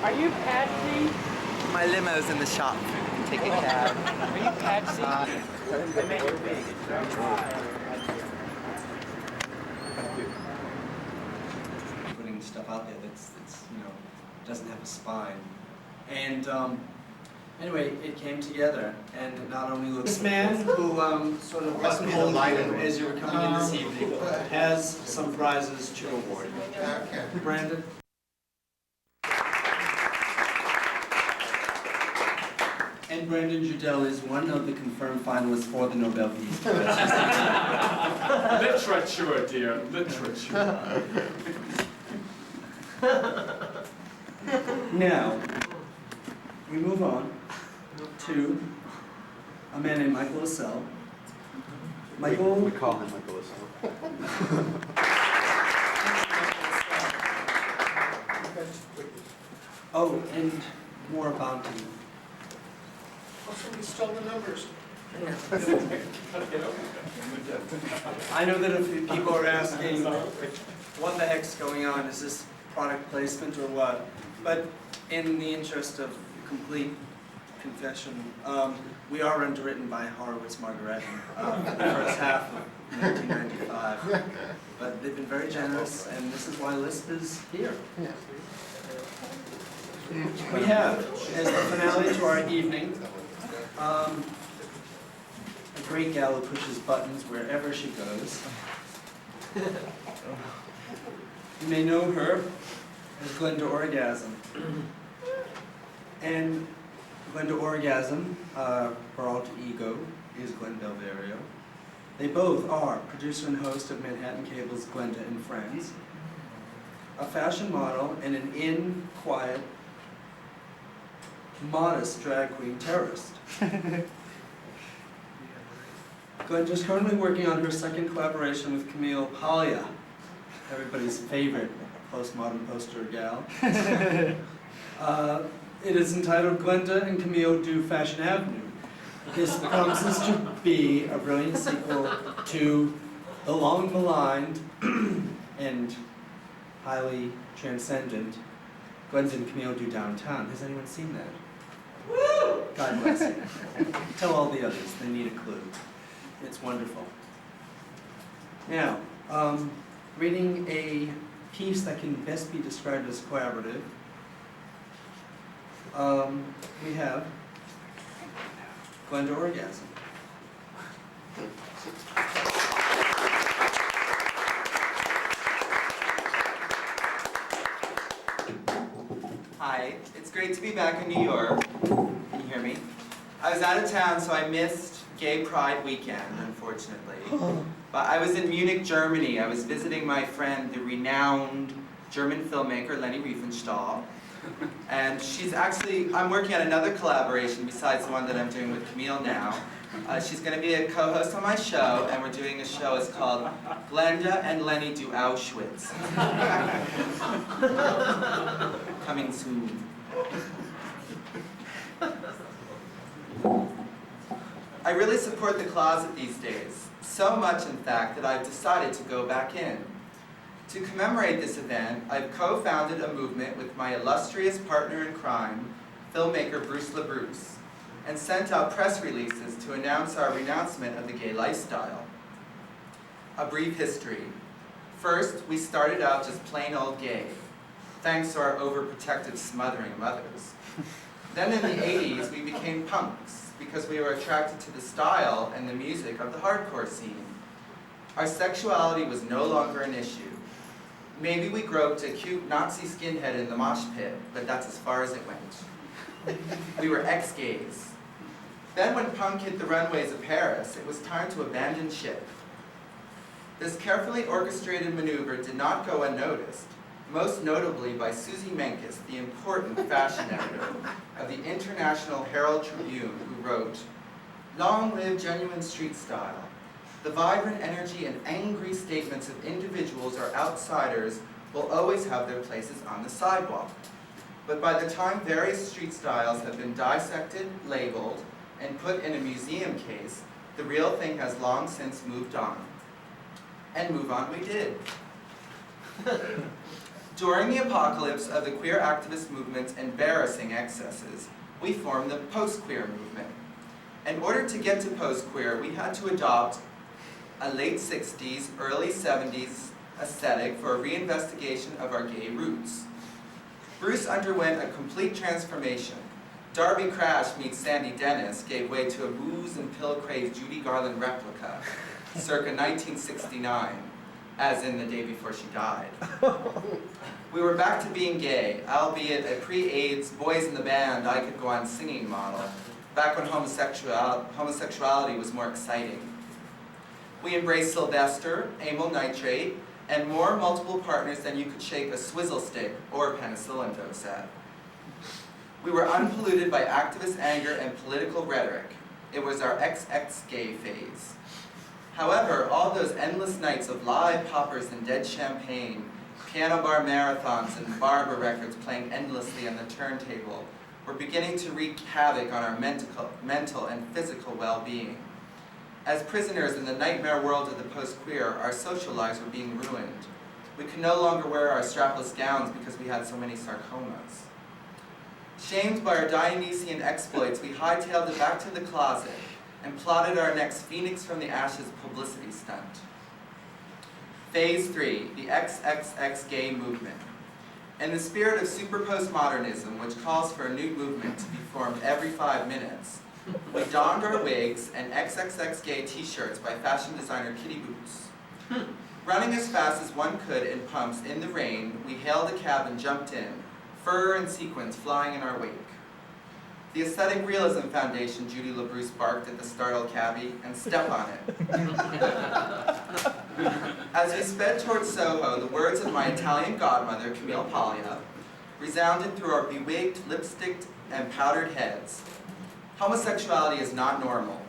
Are you Patsy? My limo's in the shop. Take a cab. Are you Patsy? I made your wig. It's very dry. Putting stuff out there that's doesn't have a spine. And anyway, it came together, and it not only looks. This man who sort of wasn't holding you as you were coming in this evening has some prizes to award. Brandon. And Brandon Judell is one of the confirmed finalists for the Nobel Peace Prize. Literature, dear, literature. Now, we move on to a man named Michael Lascelles. Michael. We call him Michael Lascelles. Oh, and more about him. Somebody stole the numbers. I know that a few people are asking, what the heck's going on? Is this product placement or what? But in the interest of complete confession, we are underwritten by Horowitz Margaret for the first half of 1995. But they've been very generous, and this is why LISP is here. We have, as the finale to our evening, a great gal who pushes buttons wherever she goes. You may know her as Glennda Orgasm. And Glennda Orgasm, her alter ego, is Glenn Belverio. They both are producer and host of Manhattan Cable's Glennda and Friends, a fashion model and an quiet, modest drag queen terrorist. Glenda's currently working on her second collaboration with Camille Paglia, everybody's favorite postmodern poster gal. It is entitled Glennda and Camille Do Fashion Avenue. This promises to be a brilliant sequel to the long maligned and highly transcendent Glennda and Camille Do Downtown. Has anyone seen that? Woo! God bless you. Tell all the others, they need a clue. It's wonderful. Now, reading a piece that can best be described as collaborative, we have Glennda Orgasm. Hi, it's great to be back in New York. Can you hear me? I was out of town, so I missed Gay Pride weekend, unfortunately. But I was in Munich, Germany. I was visiting my friend, the renowned German filmmaker, Leni Riefenstahl. And I'm working on another collaboration besides the one that I'm doing with Camille now. She's going to be a co-host on my show, and we're doing a show. It's called Glennda and Leni Do Auschwitz. Coming soon. I really support the closet these days. So much, in fact, that I've decided to go back in. To commemorate this event, I've co-founded a movement with my illustrious partner in crime, filmmaker Bruce LaBruce, and sent out press releases to announce our renouncement of the gay lifestyle. A brief history. First, we started out just plain old gay, thanks to our overprotective smothering of others. Then in the 80s, we became punks, because we were attracted to the style and the music of the hardcore scene. Our sexuality was no longer an issue. Maybe we groped a cute Nazi skinhead in the mosh pit, but that's as far as it went. We were ex-gays. Then when punk hit the runways of Paris, it was time to abandon ship. This carefully orchestrated maneuver did not go unnoticed. most notably by Susie Menkes, the important fashion editor of the International Herald Tribune, who wrote, "Long live genuine street style. The vibrant energy and angry statements of individuals or outsiders will always have their places on the sidewalk. But by the time various street styles have been dissected, labeled, and put in a museum case, the real thing has long since moved on." And move on we did. During the apocalypse of the queer activist movement's embarrassing excesses, we formed the post-queer movement. In order to get to post-queer, we had to adopt a late 60s, early 70s aesthetic for a reinvestigation of our gay roots. Bruce underwent a complete transformation. Darby Crash meets Sandy Dennis gave way to a booze and pill-crazed Judy Garland replica, circa 1969, as in The Day Before She Died. We were back to being gay, albeit a pre-AIDS boys in the band I could go on singing model, back when homosexuality was more exciting. We embraced Sylvester, amyl nitrate, and more multiple partners than you could shake a swizzle stick or penicillin dose at. We were unpolluted by activist anger and political rhetoric. It was our XX gay phase. However, all those endless nights of live poppers and dead champagne, piano bar marathons and Barbara records playing endlessly on the turntable were beginning to wreak havoc on our mental and physical well-being. As prisoners in the nightmare world of the post-queer, our social lives were being ruined. We could no longer wear our strapless gowns because we had so many sarcomas. Shamed by our Dionysian exploits, we hightailed it back to the closet and plotted our next Phoenix from the Ashes publicity stunt. Phase 3, the XXX gay movement. In the spirit of super postmodernism, which calls for a new movement to be formed every 5 minutes, we donned our wigs and XXX gay t-shirts by fashion designer Kitty Boots. Running as fast as one could in pumps in the rain, we hailed a cab and jumped in, fur and sequins flying in our wake. The Aesthetic Realism Foundation, Judy LaBruce barked at the startled cabbie, and step on it. As we sped towards Soho, the words of my Italian godmother, Camille Paglia, resounded through our bewigged, lipsticked, and powdered heads. Homosexuality is not normal.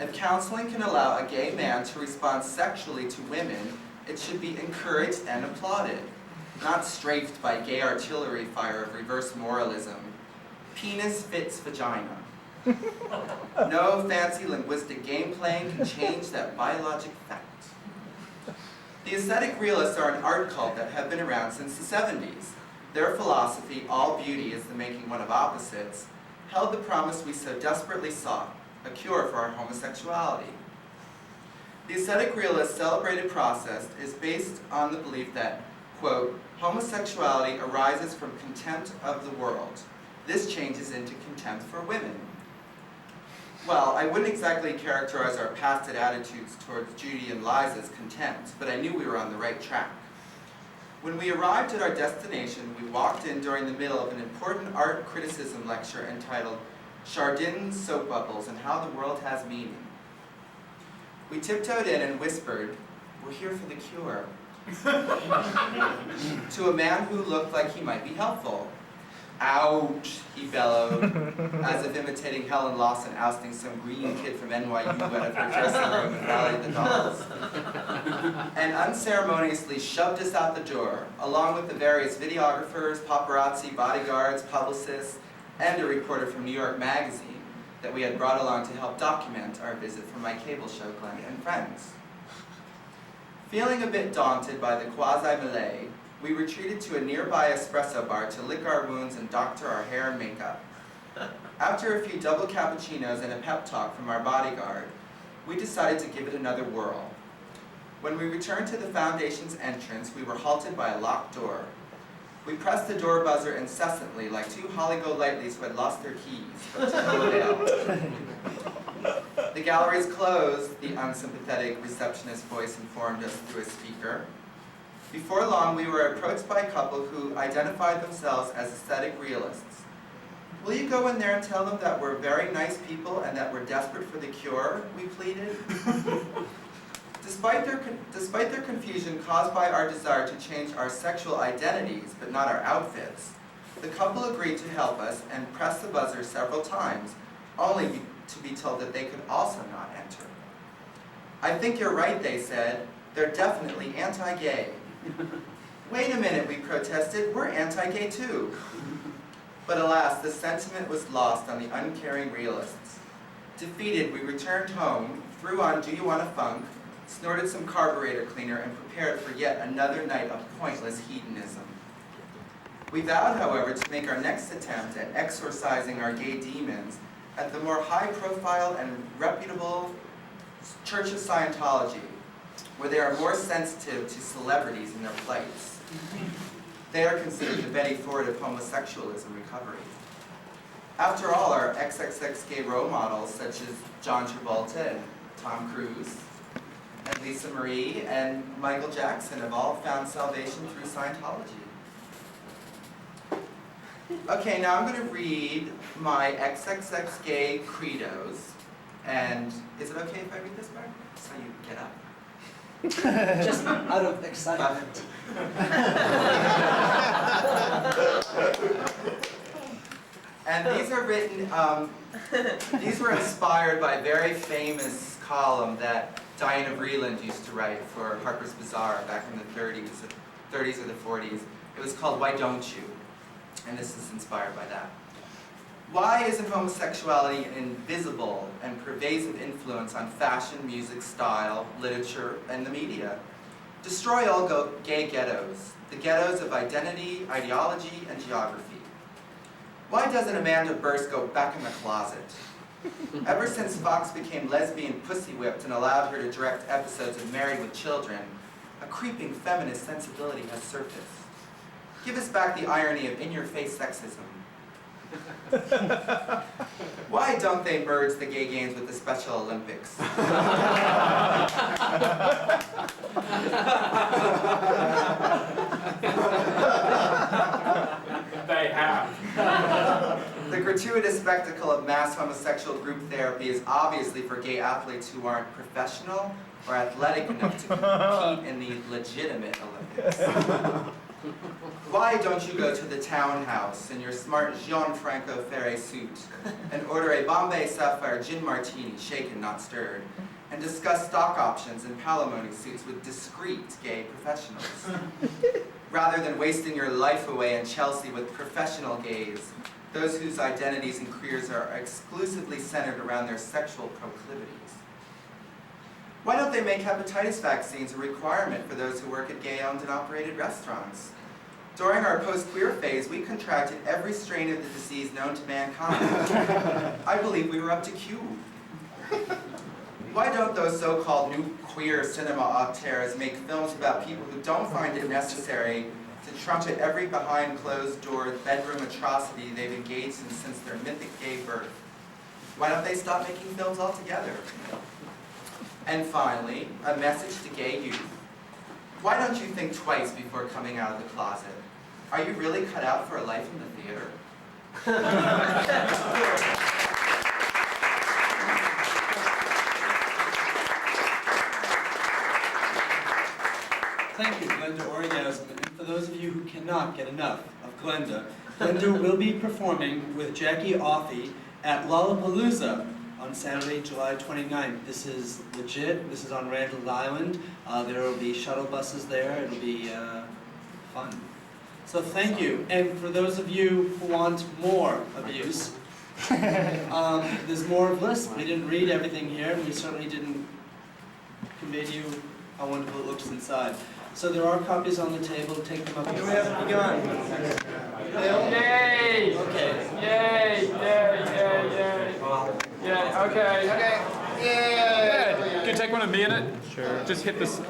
If counseling can allow a gay man to respond sexually to women, it should be encouraged and applauded, not strafed by gay artillery fire of reverse moralism. Penis fits vagina. No fancy linguistic game playing can change that biologic fact. The aesthetic realists are an art cult that have been around since the 70s. Their philosophy, all beauty is the making one of opposites, held the promise we so desperately sought, a cure for our homosexuality. The aesthetic realist celebrated process is based on the belief that, quote, homosexuality arises from contempt of the world. This changes into contempt for women. Well, I wouldn't exactly characterize our past attitudes towards Judy and Liza's contempt, but I knew we were on the right track. When we arrived at our destination, we walked in during the middle of an important art criticism lecture entitled Chardin's Soap Bubbles and How the World Has Meaning. We tiptoed in and whispered, "We're here for the cure," to a man who looked like he might be helpful. "Ouch," he bellowed, as if imitating Helen Lawson ousting some green kid from NYU out of her dressing room and Valley of the Dolls, and unceremoniously shoved us out the door, along with the various videographers, paparazzi, bodyguards, publicists, and a reporter from New York Magazine that we had brought along to help document our visit from my cable show, Glennda and Friends. Feeling a bit daunted by the quasi-melee, we retreated to a nearby espresso bar to lick our wounds and doctor our hair and makeup. After a few double cappuccinos and a pep talk from our bodyguard, we decided to give it another whirl. When we returned to the foundation's entrance, we were halted by a locked door. We pressed the door buzzer incessantly, like two Holly-Go-Lightlies who had lost their keys, but to no avail. The gallery's closed, the unsympathetic receptionist voice informed us through a speaker. Before long, we were approached by a couple who identified themselves as aesthetic realists. "Will you go in there and tell them that we're very nice people and that we're desperate for the cure?" we pleaded. Despite their confusion caused by our desire to change our sexual identities, but not our outfits, the couple agreed to help us and pressed the buzzer several times, only to be told that they could also not enter. "I think you're right," they said. "They're definitely anti-gay." "Wait a minute," we protested. "We're anti-gay too." But alas, the sentiment was lost on the uncaring realists. Defeated, we returned home, threw on Do You Wanna Funk, snorted some carburetor cleaner, and prepared for yet another night of pointless hedonism. We vowed, however, to make our next attempt at exorcising our gay demons at the more high-profile and reputable Church of Scientology, where they are more sensitive to celebrities and their plights. They are considered the Betty Ford of homosexualism recovery. After all, our XXX gay role models, such as John Travolta and Tom Cruise, and Lisa Marie, and Michael Jackson have all found salvation through Scientology. Okay, now I'm going to read my XXX gay credos, and is it okay if I read this part? So you get up. Just out of excitement. And these are written, these were inspired by a very famous column that Diana Vreeland used to write for Harper's Bazaar back in the 30s or the 40s. It was called Why Don't You? And this is inspired by that. Why isn't homosexuality an invisible and pervasive influence on fashion, music, style, literature, and the media? Destroy all gay ghettos, the ghettos of identity, ideology, and geography. Why doesn't Amanda Burst go back in the closet? Ever since Fox became lesbian pussy-whipped and allowed her to direct episodes of Married with Children, a creeping feminist sensibility has surfaced. Give us back the irony of in-your-face sexism. Why don't they merge the gay games with the Special Olympics? They have. The gratuitous spectacle of mass homosexual group therapy is obviously for gay athletes who aren't professional or athletic enough to compete in the legitimate Olympics. Why don't you go to the townhouse in your smart Gianfranco Ferre suit and order a Bombay Sapphire gin martini, shaken, not stirred, and discuss stock options and palimony suits with discreet gay professionals, rather than wasting your life away in Chelsea with professional gays, those whose identities and careers are exclusively centered around their sexual proclivities? Why don't they make hepatitis vaccines a requirement for those who work at gay-owned and operated restaurants? During our post-queer phase, we contracted every strain of the disease known to mankind. I believe we were up to Q. Why don't those so-called new queer cinema auteurs make films about people who don't find it necessary to trumpet every behind-closed-door bedroom atrocity they've engaged in since their mythic gay birth? Why don't they stop making films altogether? And finally, a message to gay youth. Why don't you think twice before coming out of the closet? Are you really cut out for a life in the theater? Thank you, Glennda Orgasm. And for those of you who cannot get enough of Glennda, Glennda will be performing with Jackie Offey at Lollapalooza on Saturday, July 29th. This is legit. This is on Randall Island. There will be shuttle buses there. It'll be fun. So thank you. And for those of you who want more abuse, there's more of LISP. We didn't read everything here. We certainly didn't convey to you how wonderful it looks inside. So there are copies on the table. Take them up. Do we have any gun? Yay! Okay. Yay! Yay! Yay! Yay! Yay! Okay. Okay. Yeah. Can you take one of me in it? Sure. Just hit this.